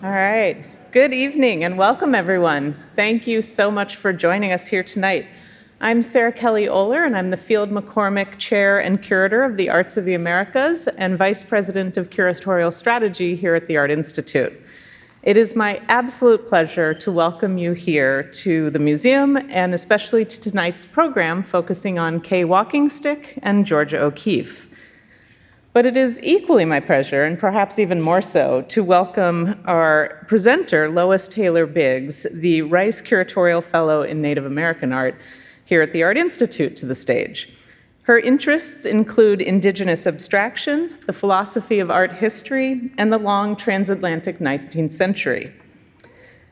All right. Good evening and welcome, everyone. Thank you so much for joining us here tonight. I'm Sarah Kelly Oler, and I'm the Field McCormick Chair and Curator of the Arts of the Americas and Vice President of Curatorial Strategy here at the Art Institute. It is my absolute pleasure to welcome you here to the museum and especially to tonight's program focusing on Kay WalkingStick and Georgia O'Keeffe. But it is equally my pleasure, and perhaps even more so, to welcome our presenter, Lois Taylor Biggs, the Rice Curatorial Fellow in Native American Art here at the Art Institute, to the stage. Her interests include Indigenous abstraction, the philosophy of art history, and the long transatlantic 19th century.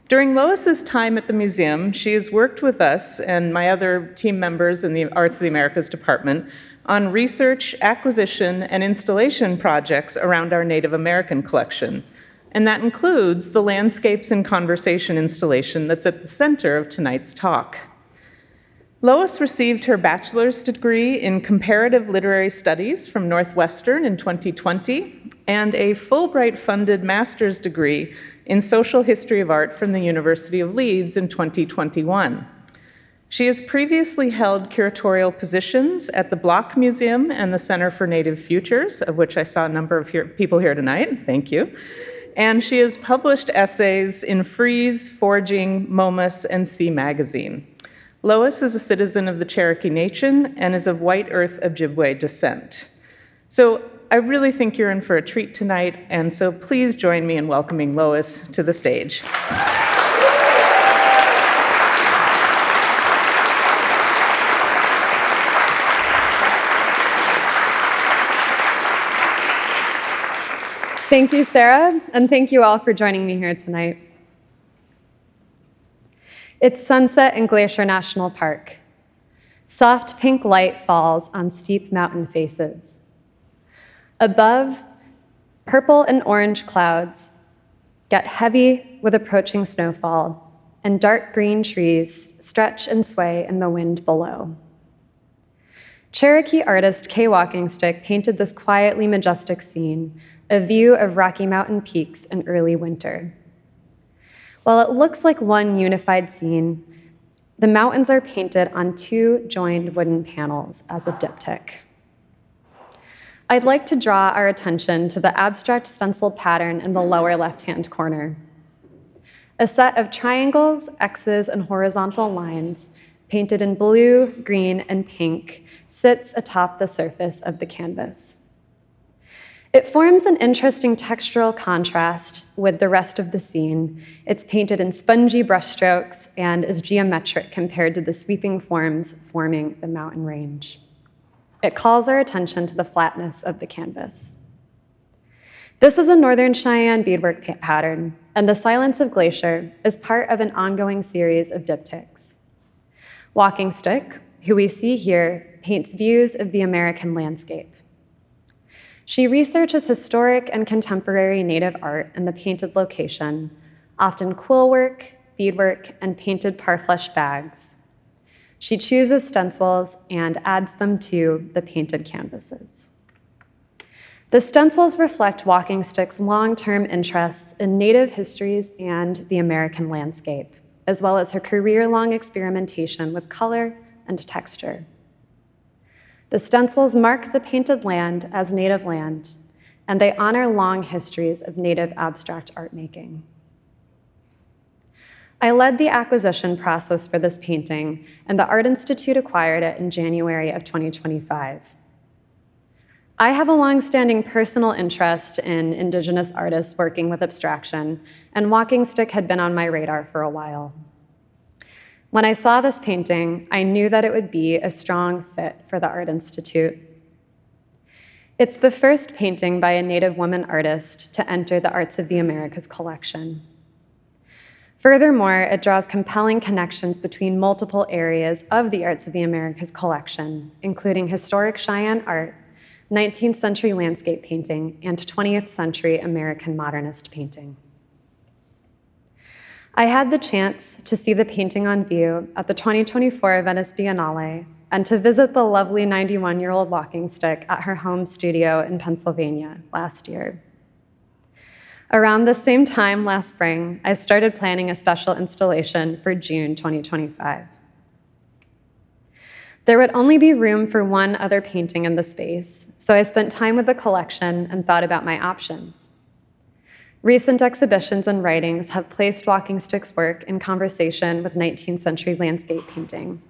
During Lois's time at the museum, she has worked with us and my other team members in the Arts of the Americas department on research, acquisition, and installation projects around our Native American collection. And that includes the Landscapes in Conversation installation that's at the center of tonight's talk. Lois received her bachelor's degree in comparative literary studies from Northwestern in 2020 and a Fulbright-funded master's degree in social history of art from the University of Leeds in 2021. She has previously held curatorial positions at the Block Museum and the Center for Native Futures, of which I saw a number of people here tonight. Thank you. And she has published essays in Frieze, Foraging, Momus, and Sea Magazine. Lois is a citizen of the Cherokee Nation and is of White Earth Ojibwe descent. So I really think you're in for a treat tonight, and so please join me in welcoming Lois to the stage. Thank you, Sarah, and thank you all for joining me here tonight. It's sunset in Glacier National Park. Soft pink light falls on steep mountain faces. Above, purple and orange clouds get heavy with approaching snowfall, and dark green trees stretch and sway in the wind below. Cherokee artist Kay WalkingStick painted this quietly majestic scene, a view of Rocky Mountain peaks in early winter. While it looks like one unified scene, the mountains are painted on two joined wooden panels as a diptych. I'd like to draw our attention to the abstract stenciled pattern in the lower left-hand corner. A set of triangles, X's, and horizontal lines painted in blue, green, and pink sits atop the surface of the canvas. It forms an interesting textural contrast with the rest of the scene. It's painted in spongy brushstrokes and is geometric compared to the sweeping forms forming the mountain range. It calls our attention to the flatness of the canvas. This is a Northern Cheyenne beadwork pattern, and the Silence of Glacier is part of an ongoing series of diptychs. WalkingStick, who we see here, paints views of the American landscape. She researches historic and contemporary Native art in the painted location, often quill work, beadwork, and painted parfleche bags. She chooses stencils and adds them to the painted canvases. The stencils reflect WalkingStick's long-term interests in Native histories and the American landscape, as well as her career-long experimentation with color and texture. The stencils mark the painted land as Native land, and they honor long histories of Native abstract art making. I led the acquisition process for this painting, and the Art Institute acquired it in January of 2025. I have a long-standing personal interest in Indigenous artists working with abstraction, and WalkingStick had been on my radar for a while. When I saw this painting, I knew that it would be a strong fit for the Art Institute. It's the first painting by a Native woman artist to enter the Arts of the Americas collection. Furthermore, it draws compelling connections between multiple areas of the Arts of the Americas collection, including historic Cheyenne art, 19th century landscape painting, and 20th century American modernist painting. I had the chance to see the painting on view at the 2024 Venice Biennale and to visit the lovely 91-year-old WalkingStick at her home studio in Pennsylvania last year. Around the same time last spring, I started planning a special installation for June 2025. There would only be room for one other painting in the space, so I spent time with the collection and thought about my options. Recent exhibitions and writings have placed WalkingStick's work in conversation with 19th century landscape painting.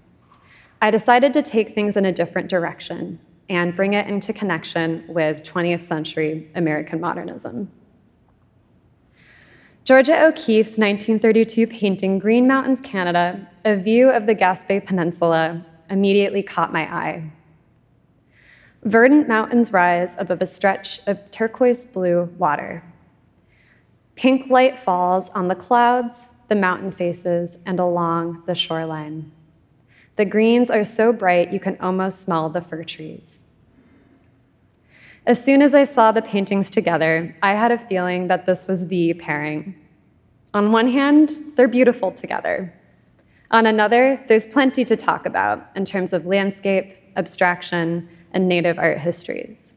I decided to take things in a different direction and bring it into connection with 20th century American modernism. Georgia O'Keeffe's 1932 painting, Green Mountains, Canada, A View of the Gaspé Peninsula, immediately caught my eye. Verdant mountains rise above a stretch of turquoise blue water. Pink light falls on the clouds, the mountain faces, and along the shoreline. The greens are so bright you can almost smell the fir trees. As soon as I saw the paintings together, I had a feeling that this was the pairing. On one hand, they're beautiful together. On another, there's plenty to talk about in terms of landscape, abstraction, and native art histories.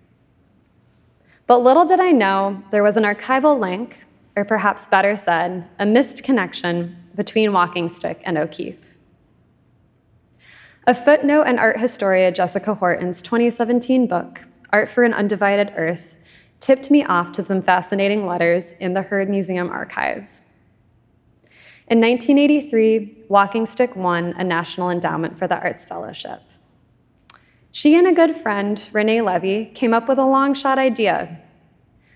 But little did I know there was an archival link, or perhaps better said, a missed connection between WalkingStick and O'Keeffe. A footnote in art historian Jessica Horton's 2017 book, Art for an Undivided Earth, tipped me off to some fascinating letters in the Heard Museum archives. In 1983, WalkingStick won a National Endowment for the Arts Fellowship. She and a good friend, Renee Levy, came up with a long-shot idea.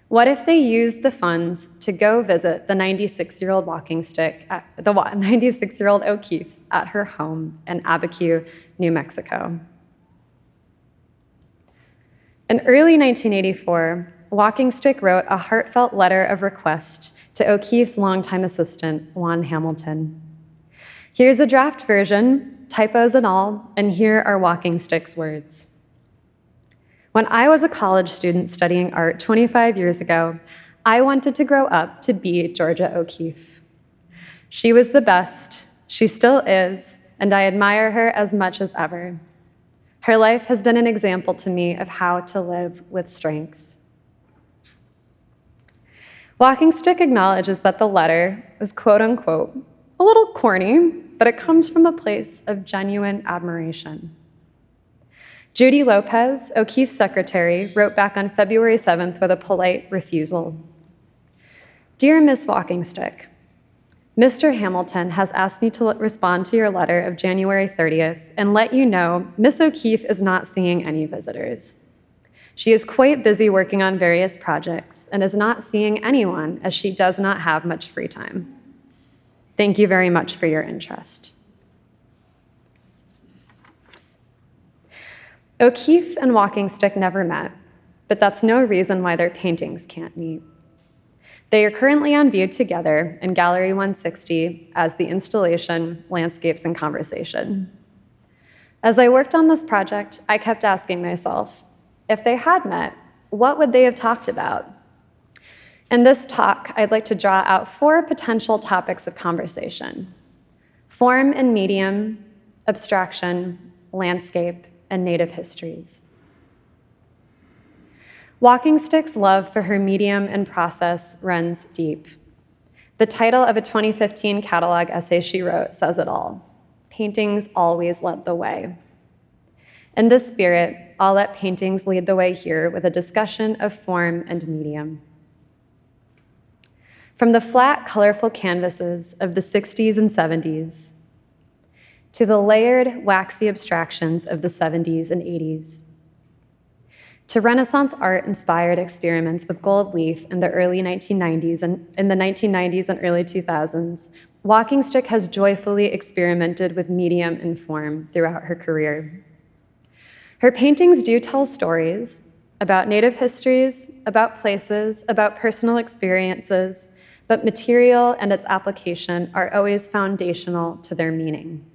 What if they used the funds to go visit the 96-year-old the 96-year-old O'Keeffe at her home in Abiquiu, New Mexico? In early 1984, WalkingStick wrote a heartfelt letter of request to O'Keeffe's longtime assistant, Juan Hamilton. Here's a draft version, typos and all, and here are WalkingStick's words. When I was a college student studying art 25 years ago, I wanted to grow up to be Georgia O'Keeffe. She was the best, she still is, and I admire her as much as ever. Her life has been an example to me of how to live with strength. WalkingStick acknowledges that the letter is quote unquote, a little corny, but it comes from a place of genuine admiration. Judy Lopez, O'Keeffe's secretary, wrote back on February 7th with a polite refusal. Dear Miss WalkingStick, Mr. Hamilton has asked me to respond to your letter of January 30th and let you know Miss O'Keeffe is not seeing any visitors. She is quite busy working on various projects and is not seeing anyone as she does not have much free time. Thank you very much for your interest. Oops. O'Keeffe and WalkingStick never met, but that's no reason why their paintings can't meet. They are currently on view together in Gallery 160 as the installation Landscapes in Conversation. As I worked on this project, I kept asking myself, if they had met, what would they have talked about? In this talk, I'd like to draw out 4 potential topics of conversation: form and medium, abstraction, landscape, and native histories. WalkingStick's love for her medium and process runs deep. The title of a 2015 catalog essay she wrote says it all. Paintings always led the way. In this spirit, I'll let paintings lead the way here with a discussion of form and medium. From the flat, colorful canvases of the 60s and 70s to the layered, waxy abstractions of the 70s and 80s, to Renaissance art-inspired experiments with gold leaf in the early 1990s and in the 1990s and early 2000s, WalkingStick has joyfully experimented with medium and form throughout her career. Her paintings do tell stories about native histories, about places, about personal experiences, but material and its application are always foundational to their meaning.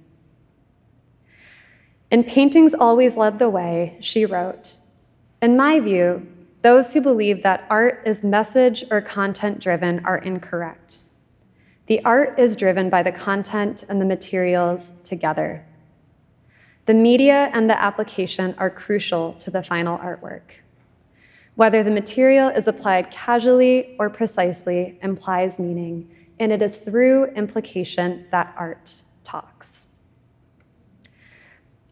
In Paintings Always Led the Way, she wrote, in my view, those who believe that art is message or content-driven are incorrect. The art is driven by the content and the materials together. The media and the application are crucial to the final artwork. Whether the material is applied casually or precisely implies meaning, and it is through implication that art talks.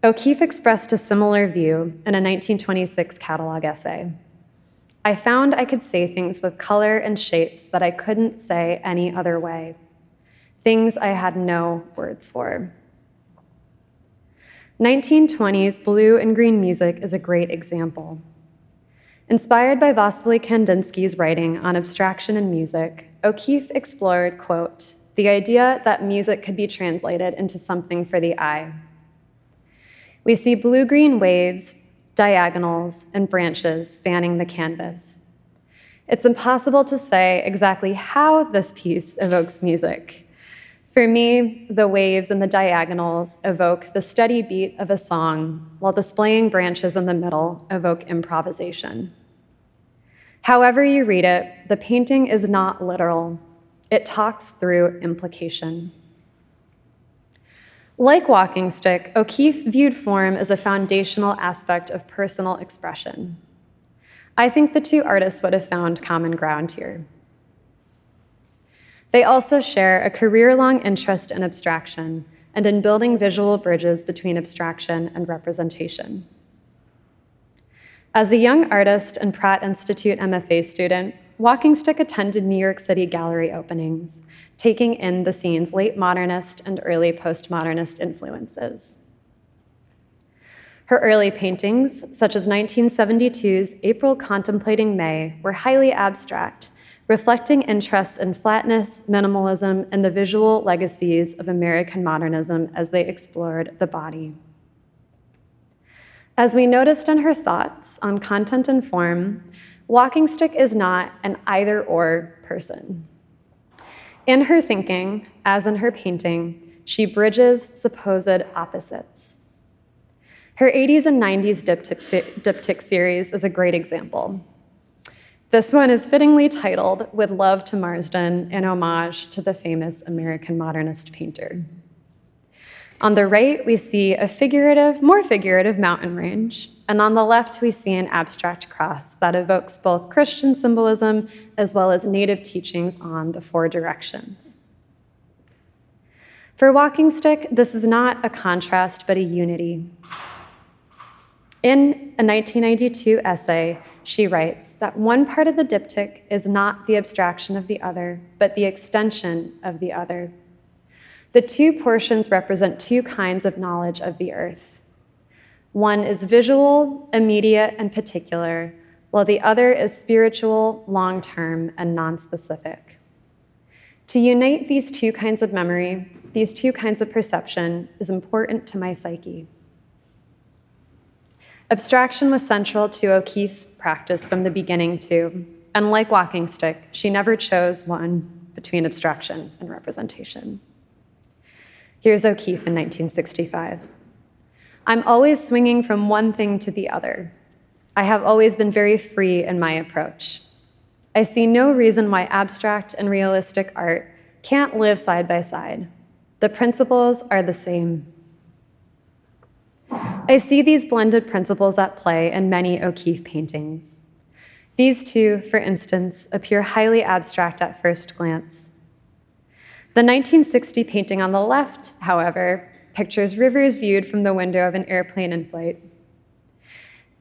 O'Keeffe expressed a similar view in a 1926 catalog essay. I found I could say things with color and shapes that I couldn't say any other way, things I had no words for. 1920s blue and green music is a great example. Inspired by Vasily Kandinsky's writing on abstraction and music, O'Keeffe explored, quote, the idea that music could be translated into something for the eye. We see blue-green waves, diagonals, and branches spanning the canvas. It's impossible to say exactly how this piece evokes music. For me, the waves and the diagonals evoke the steady beat of a song, while the splaying branches in the middle evoke improvisation. However you read it, the painting is not literal. It talks through implication. Like WalkingStick, O'Keeffe viewed form as a foundational aspect of personal expression. I think the two artists would have found common ground here. They also share a career-long interest in abstraction and in building visual bridges between abstraction and representation. As a young artist and Pratt Institute MFA student, WalkingStick attended New York City gallery openings, taking in the scene's late modernist and early postmodernist influences. Her early paintings, such as 1972's April Contemplating May, were highly abstract, reflecting interests in flatness, minimalism, and the visual legacies of American modernism as they explored the body. As we noticed in her thoughts on content and form, WalkingStick is not an either-or person. In her thinking, as in her painting, she bridges supposed opposites. Her 80s and 90s diptych series is a great example. This one is fittingly titled With Love to Marsden, in homage to the famous American modernist painter. On the right, we see a more figurative mountain range, and on the left, we see an abstract cross that evokes both Christian symbolism as well as native teachings on the four directions. For WalkingStick, this is not a contrast, but a unity. In a 1992 essay, she writes that one part of the diptych is not the abstraction of the other, but the extension of the other. The two portions represent two kinds of knowledge of the earth. One is visual, immediate, and particular, while the other is spiritual, long-term, and nonspecific. To unite these two kinds of memory, these two kinds of perception, is important to my psyche. Abstraction was central to O'Keeffe's practice from the beginning too, and like WalkingStick, she never chose one between abstraction and representation. Here's O'Keeffe in 1965. I'm always swinging from one thing to the other. I have always been very free in my approach. I see no reason why abstract and realistic art can't live side by side. The principles are the same. I see these blended principles at play in many O'Keeffe paintings. These two, for instance, appear highly abstract at first glance. The 1960 painting on the left, however, pictures rivers viewed from the window of an airplane in flight.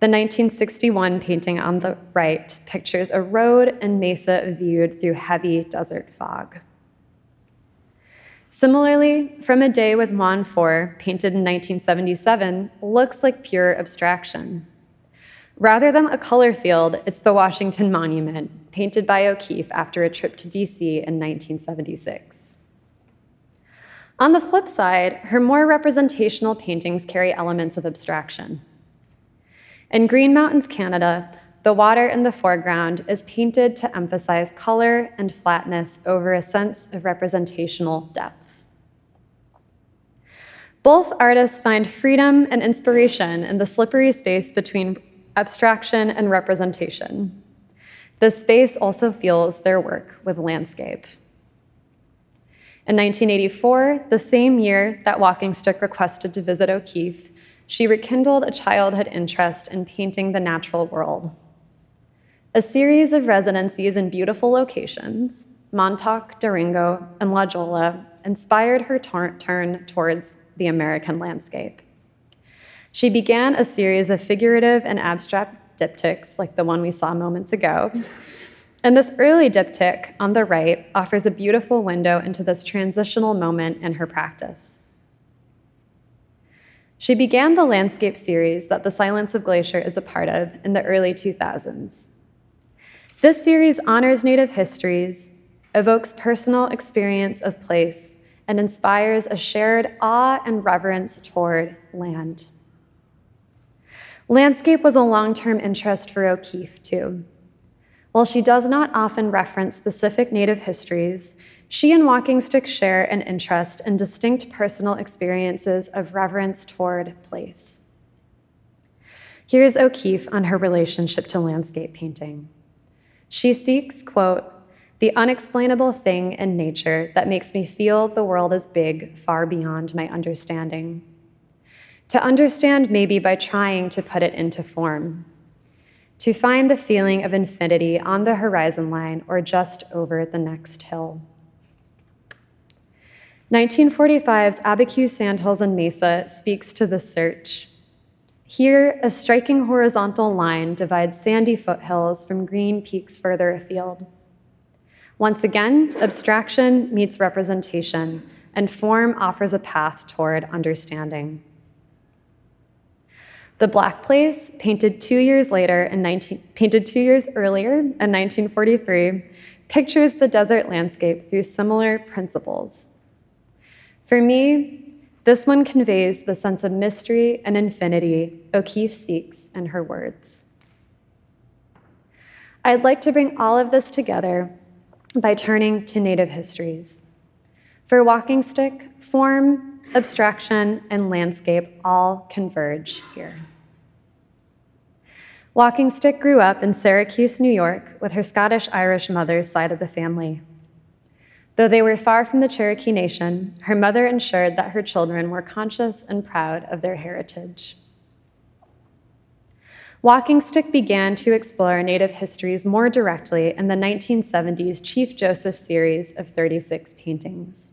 The 1961 painting on the right pictures a road and mesa viewed through heavy desert fog. Similarly, From a Day with Montfort, painted in 1977, looks like pure abstraction. Rather than a color field, it's the Washington Monument, painted by O'Keeffe after a trip to DC in 1976. On the flip side, her more representational paintings carry elements of abstraction. In Green Mountains, Canada, the water in the foreground is painted to emphasize color and flatness over a sense of representational depth. Both artists find freedom and inspiration in the slippery space between abstraction and representation. This space also fuels their work with landscape. In 1984, the same year that WalkingStick requested to visit O'Keeffe, she rekindled a childhood interest in painting the natural world. A series of residencies in beautiful locations, Montauk, Durango, and La Jolla, inspired her turn towards the American landscape. She began a series of figurative and abstract diptychs, like the one we saw moments ago. And this early diptych on the right offers a beautiful window into this transitional moment in her practice. She began the landscape series that The Silence of Glacier is a part of in the early 2000s. This series honors Native histories, evokes personal experience of place, and inspires a shared awe and reverence toward land. Landscape was a long-term interest for O'Keeffe, too. While she does not often reference specific Native histories, she and WalkingStick share an interest in distinct personal experiences of reverence toward place. Here's O'Keeffe on her relationship to landscape painting. She seeks, quote, "the unexplainable thing in nature that makes me feel the world is big, far beyond my understanding. To understand maybe by trying to put it into form. To find the feeling of infinity on the horizon line or just over the next hill." 1945's Abiquiu Sandhills and Mesa speaks to this search. Here, a striking horizontal line divides sandy foothills from green peaks further afield. Once again, abstraction meets representation, and form offers a path toward understanding. The Black Place, painted 2 years earlier in 1943, pictures the desert landscape through similar principles. For me, this one conveys the sense of mystery and infinity O'Keeffe seeks in her words. I'd like to bring all of this together by turning to Native histories. For WalkingStick, form, abstraction, and landscape all converge here. WalkingStick grew up in Syracuse, New York, with her Scottish-Irish mother's side of the family. Though they were far from the Cherokee Nation, her mother ensured that her children were conscious and proud of their heritage. WalkingStick began to explore Native histories more directly in the 1970s Chief Joseph series of 36 paintings.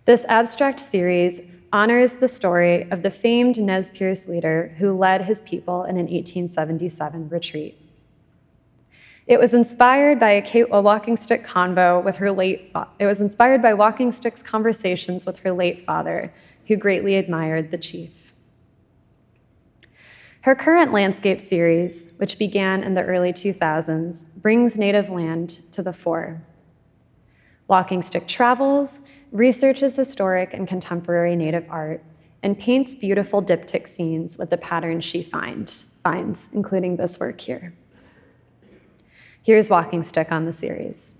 This abstract series honors the story of the famed Nez Perce leader who led his people in an 1877 retreat. It was inspired by a WalkingStick convo with her it was inspired by WalkingStick's conversations with her late father, who greatly admired the chief. Her current landscape series, which began in the early 2000s, brings Native land to the fore. WalkingStick travels, researches historic and contemporary Native art, and paints beautiful diptych scenes with the patterns she finds, including this work here. Here's WalkingStick on the series.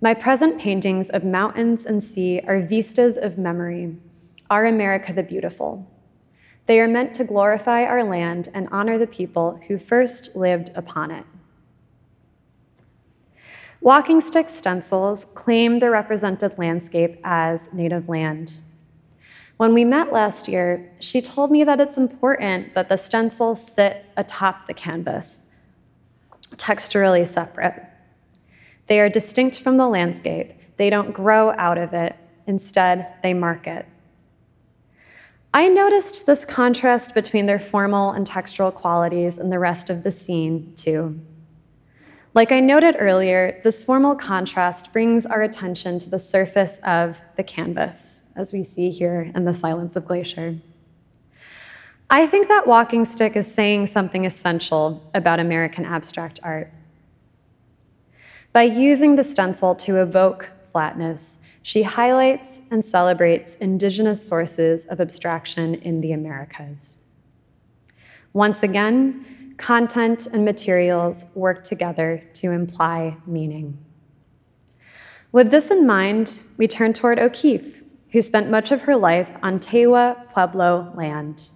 My present paintings of mountains and sea are vistas of memory, our America the beautiful. They are meant to glorify our land and honor the people who first lived upon it. WalkingStick stencils claim the represented landscape as Native land. When we met last year, she told me that it's important that the stencils sit atop the canvas, texturally separate. They are distinct from the landscape. They don't grow out of it. Instead, they mark it. I noticed this contrast between their formal and textural qualities in the rest of the scene, too. Like I noted earlier, this formal contrast brings our attention to the surface of the canvas, as we see here in The Silence of Glacier. I think that WalkingStick is saying something essential about American abstract art. By using the stencil to evoke flatness, she highlights and celebrates Indigenous sources of abstraction in the Americas. Once again, content and materials work together to imply meaning. With this in mind, we turn toward O'Keeffe, who spent much of her life on Tewa Pueblo land.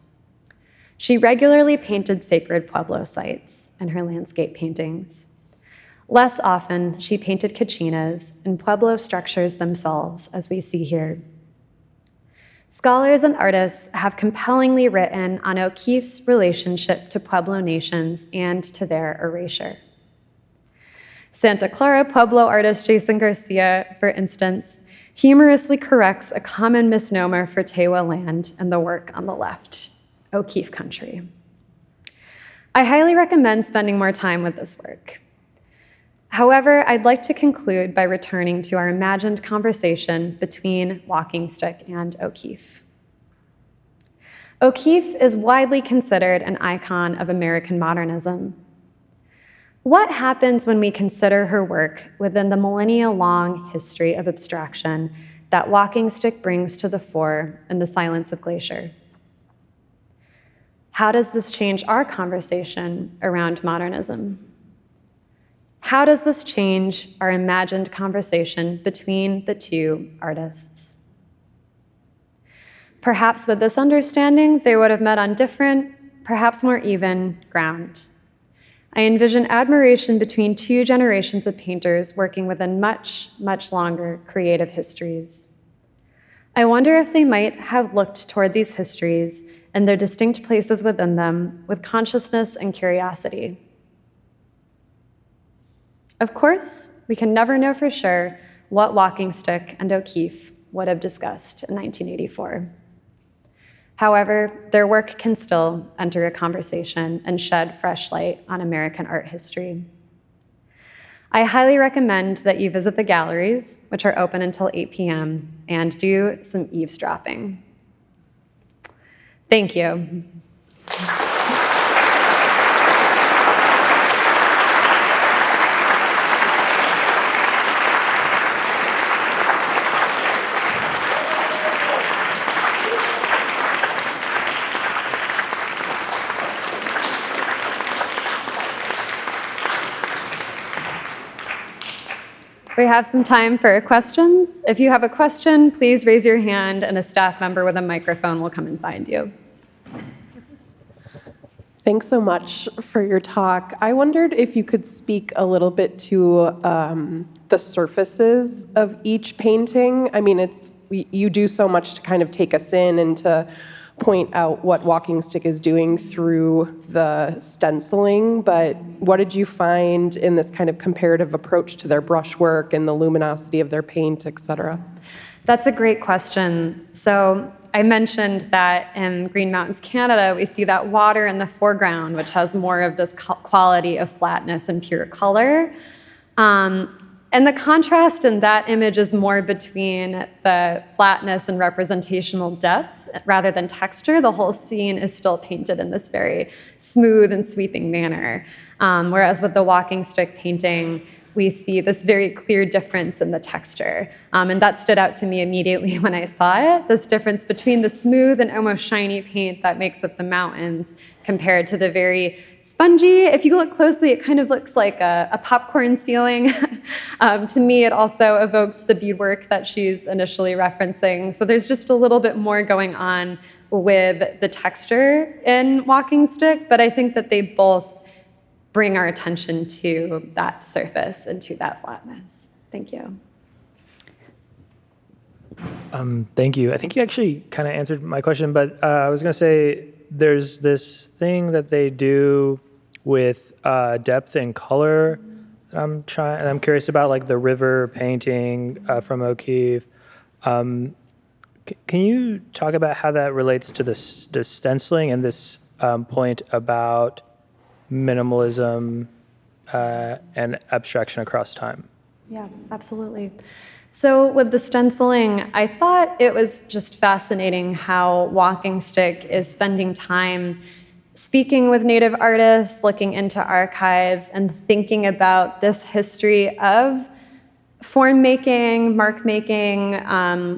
She regularly painted sacred Pueblo sites in her landscape paintings. Less often, she painted Kachinas and Pueblo structures themselves, as we see here. Scholars and artists have compellingly written on O'Keeffe's relationship to Pueblo nations and to their erasure. Santa Clara Pueblo artist Jason Garcia, for instance, humorously corrects a common misnomer for Tewa land in the work on the left, O'Keeffe country. I highly recommend spending more time with this work. However, I'd like to conclude by returning to our imagined conversation between WalkingStick and O'Keeffe. O'Keeffe is widely considered an icon of American modernism. What happens when we consider her work within the millennia-long history of abstraction that WalkingStick brings to the fore in The Silence of Glacier? How does this change our conversation around modernism? How does this change our imagined conversation between the two artists? Perhaps with this understanding, they would have met on different, perhaps more even, ground. I envision admiration between two generations of painters working within much, much longer creative histories. I wonder if they might have looked toward these histories and their distinct places within them with consciousness and curiosity. Of course, we can never know for sure what WalkingStick and O'Keeffe would have discussed in 1984. However, their work can still enter a conversation and shed fresh light on American art history. I highly recommend that you visit the galleries, which are open until 8 p.m., and do some eavesdropping. Thank you. We have some time for questions. If you have a question, please raise your hand and a staff member with a microphone will come and find you. Thanks so much for your talk. I wondered if you could speak a little bit to the surfaces of each painting. I mean, you do so much to kind of take us in and to point out what WalkingStick is doing through the stenciling, but what did you find in this kind of comparative approach to their brushwork and the luminosity of their paint, et cetera? That's a great question. So I mentioned that in Green Mountains, Canada, we see that water in the foreground, which has more of this quality of flatness and pure color. And the contrast in that image is more between the flatness and representational depth rather than texture. The whole scene is still painted in this very smooth and sweeping manner. Whereas with the WalkingStick painting, we see this very clear difference in the texture. And that stood out to me immediately when I saw it, this difference between the smooth and almost shiny paint that makes up the mountains compared to the very spongy. If you look closely, it kind of looks like a popcorn ceiling. To me, it also evokes the beadwork that she's initially referencing. So there's just a little bit more going on with the texture in WalkingStick, but I think that they both bring our attention to that surface and to that flatness. Thank you. Thank you. I think you actually kind of answered my question, but I was going to say there's this thing that they do with depth and color that I'm curious about, like the river painting from O'Keeffe. Can you talk about how that relates to the stenciling and this point about minimalism and abstraction across time? Yeah, absolutely. So with the stenciling, I thought it was just fascinating how WalkingStick is spending time speaking with Native artists, looking into archives, and thinking about this history of form making, mark making,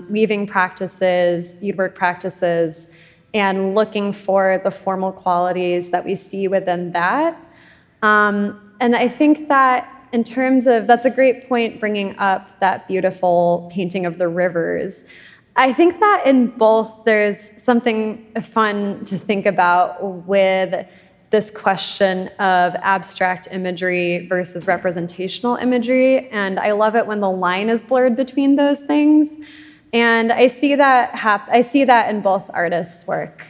weaving practices, beadwork practices, and looking for the formal qualities that we see within that. And I think that in terms of, that's a great point, bringing up that beautiful painting of the rivers. I think that in both there's something fun to think about with this question of abstract imagery versus representational imagery, and I love it when the line is blurred between those things. And I see that in both artists' work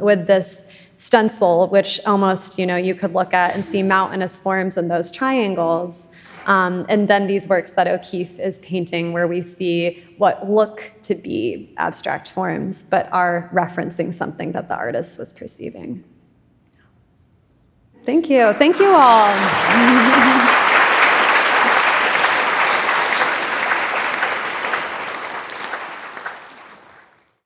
with this stencil, which almost, you could look at and see mountainous forms in those triangles. And then these works that O'Keeffe is painting where we see what look to be abstract forms, but are referencing something that the artist was perceiving. Thank you. Thank you all.